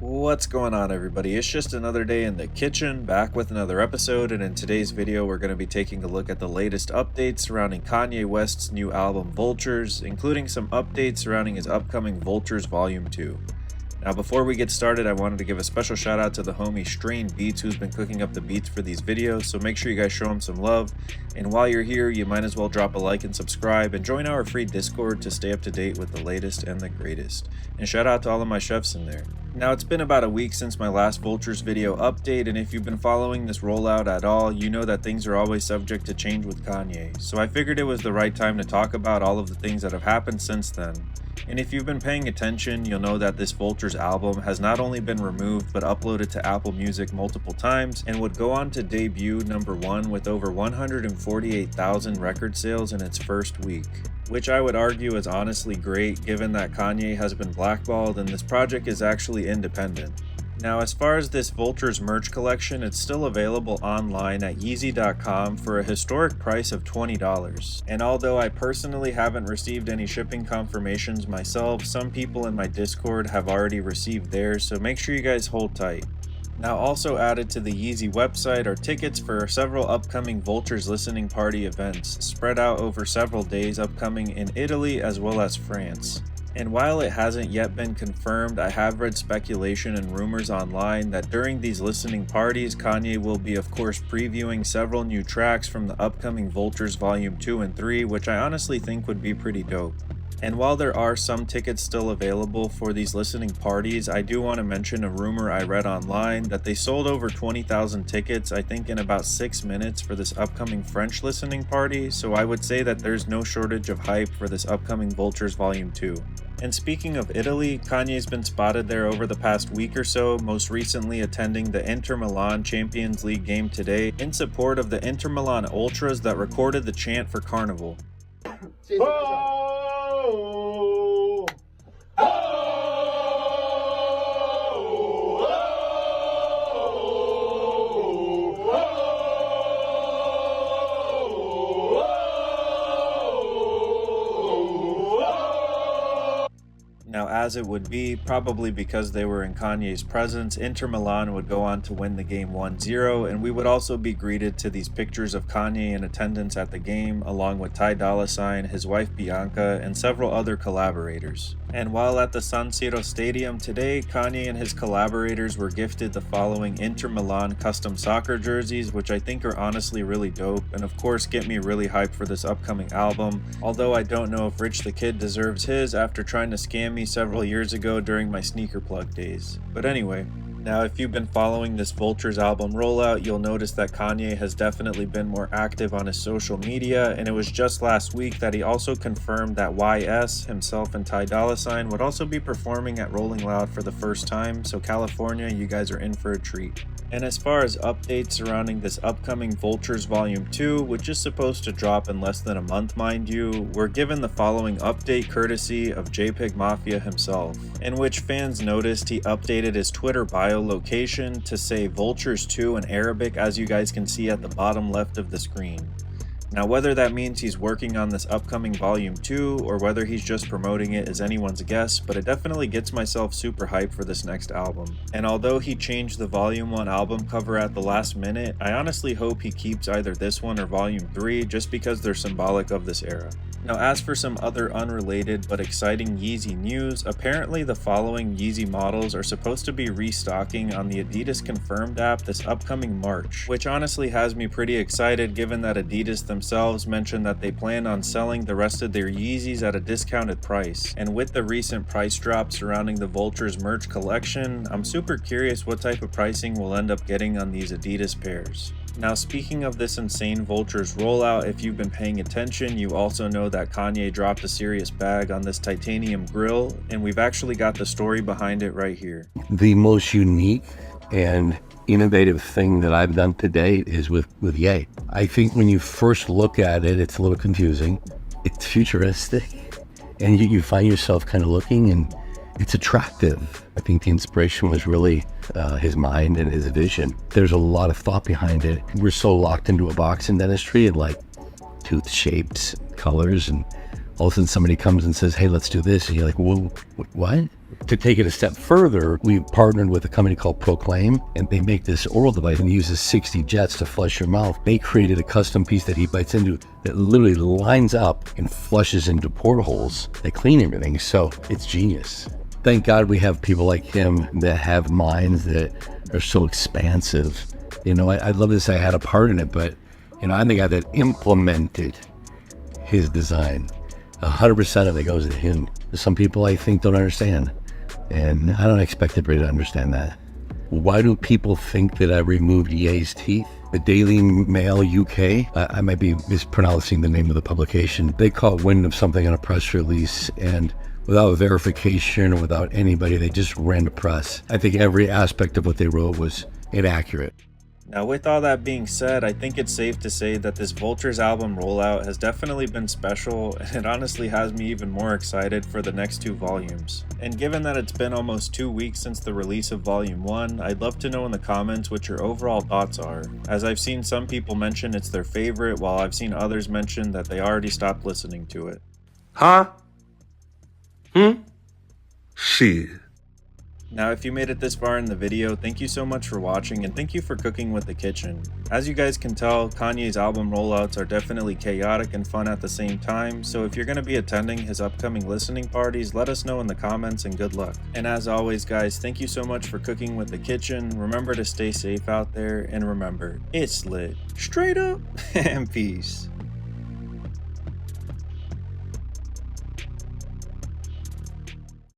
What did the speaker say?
What's going on, everybody? It's just another day in the kitchen, back with another episode, and in today's video we're going to be taking a look at the latest updates surrounding Kanye West's new album Vultures, including some updates surrounding his upcoming Vultures Volume 2. Now before we get started, I wanted to give a special shout out to the homie Strain Beats, who's been cooking up the beats for these videos, so make sure you guys show him some love. And while you're here, you might as well drop a like and subscribe, and join our free Discord to stay up to date with the latest and the greatest. And shout out to all of my chefs in there. Now it's been about a week since my last Vultures video update, and if you've been following this rollout at all, you know that things are always subject to change with Kanye. So I figured it was the right time to talk about all of the things that have happened since then. And if you've been paying attention, you'll know that this Vultures album has not only been removed but uploaded to Apple Music multiple times, and would go on to debut #1 with over 148,000 record sales in its first week. Which I would argue is honestly great, given that Kanye has been blackballed and this project is actually independent. Now, as far as this Vultures merch collection, it's still available online at Yeezy.com for a historic price of $20. And although I personally haven't received any shipping confirmations myself, some people in my Discord have already received theirs, so make sure you guys hold tight. Now, also added to the Yeezy website are tickets for several upcoming Vultures Listening Party events, spread out over several days, upcoming in Italy as well as France. And while it hasn't yet been confirmed, I have read speculation and rumors online that during these listening parties, Kanye will be of course previewing several new tracks from the upcoming Vultures Volume 2 and 3, which I honestly think would be pretty dope. And while there are some tickets still available for these listening parties, I do want to mention a rumor I read online that they sold over 20,000 tickets, I think in about 6 minutes, for this upcoming French listening party, so I would say that there's no shortage of hype for this upcoming Vultures Volume 2. And speaking of Italy, Kanye's been spotted there over the past week or so, most recently attending the Inter Milan Champions League game today in support of the Inter Milan Ultras that recorded the chant for Carnival. Now, as it would be, probably because they were in Kanye's presence, Inter Milan would go on to win the game 1-0, and we would also be greeted to these pictures of Kanye in attendance at the game, along with Ty Dolla $ign, his wife Bianca, and several other collaborators. And while at the San Siro Stadium today, Kanye and his collaborators were gifted the following Inter Milan custom soccer jerseys, which I think are honestly really dope, and of course get me really hyped for this upcoming album, although I don't know if Rich the Kid deserves his after trying to scam me several years ago during my sneaker plug days. But anyway, now if you've been following this Vultures album rollout, you'll notice that Kanye has definitely been more active on his social media, and it was just last week that he also confirmed that YS, himself and Ty Dolla $ign, would also be performing at Rolling Loud for the first time, so California, you guys are in for a treat. And as far as updates surrounding this upcoming Vultures Volume 2, which is supposed to drop in less than a month, mind you, we're given the following update courtesy of JPEG Mafia himself, in which fans noticed he updated his Twitter bio location to say Vultures 2 in Arabic, as you guys can see at the bottom left of the screen. Now, whether that means he's working on this upcoming Volume 2 or whether he's just promoting it is anyone's guess, but it definitely gets myself super hyped for this next album. And although he changed the Volume 1 album cover at the last minute, I honestly hope he keeps either this one or Volume 3 just because they're symbolic of this era. Now, as for some other unrelated but exciting Yeezy news, apparently the following Yeezy models are supposed to be restocking on the Adidas Confirmed app this upcoming March, which honestly has me pretty excited given that Adidas themselves mentioned that they plan on selling the rest of their Yeezys at a discounted price. And with the recent price drop surrounding the Vultures merch collection, I'm super curious what type of pricing we'll end up getting on these Adidas pairs. Now, speaking of this insane Vultures rollout, if you've been paying attention, you also know that Kanye dropped a serious bag on this titanium grill, and we've actually got the story behind it right here. The most unique and innovative thing that I've done to date is with Ye. I think when you first look at it, it's a little confusing. It's futuristic, and you find yourself kind of looking, and it's attractive. I think the inspiration was really his mind and his vision. There's a lot of thought behind it. We're so locked into a box in dentistry and like tooth shapes, colors, and all of a sudden somebody comes and says, hey, let's do this. And you're like, whoa, what? To take it a step further, we've partnered with a company called Proclaim, and they make this oral device and uses 60 jets to flush your mouth. They created a custom piece that he bites into that literally lines up and flushes into portholes that clean everything. So it's genius. Thank God we have people like him that have minds that are so expansive. I love this. I had a part in it, but I'm the guy that implemented his design. 100% of it goes to him. Some people I think don't understand. And I don't expect everybody to understand that. Why do people think that I removed Ye's teeth? The Daily Mail UK, I might be mispronouncing the name of the publication. They caught wind of something in a press release, and without verification or without anybody, they just ran to press. I think every aspect of what they wrote was inaccurate. Now, with all that being said, I think it's safe to say that this Vultures album rollout has definitely been special, and it honestly has me even more excited for the next 2 volumes. And given that it's been almost 2 weeks since the release of Volume 1, I'd love to know in the comments what your overall thoughts are, as I've seen some people mention it's their favorite, while I've seen others mention that they already stopped listening to it. Huh? Shit. Now, if you made it this far in the video, thank you so much for watching, and thank you for cooking with the kitchen. As you guys can tell, Kanye's album rollouts are definitely chaotic and fun at the same time, so if you're going to be attending his upcoming listening parties, let us know in the comments and good luck. And as always guys, thank you so much for cooking with the kitchen. Remember to stay safe out there, and remember, it's lit. Straight up, and peace.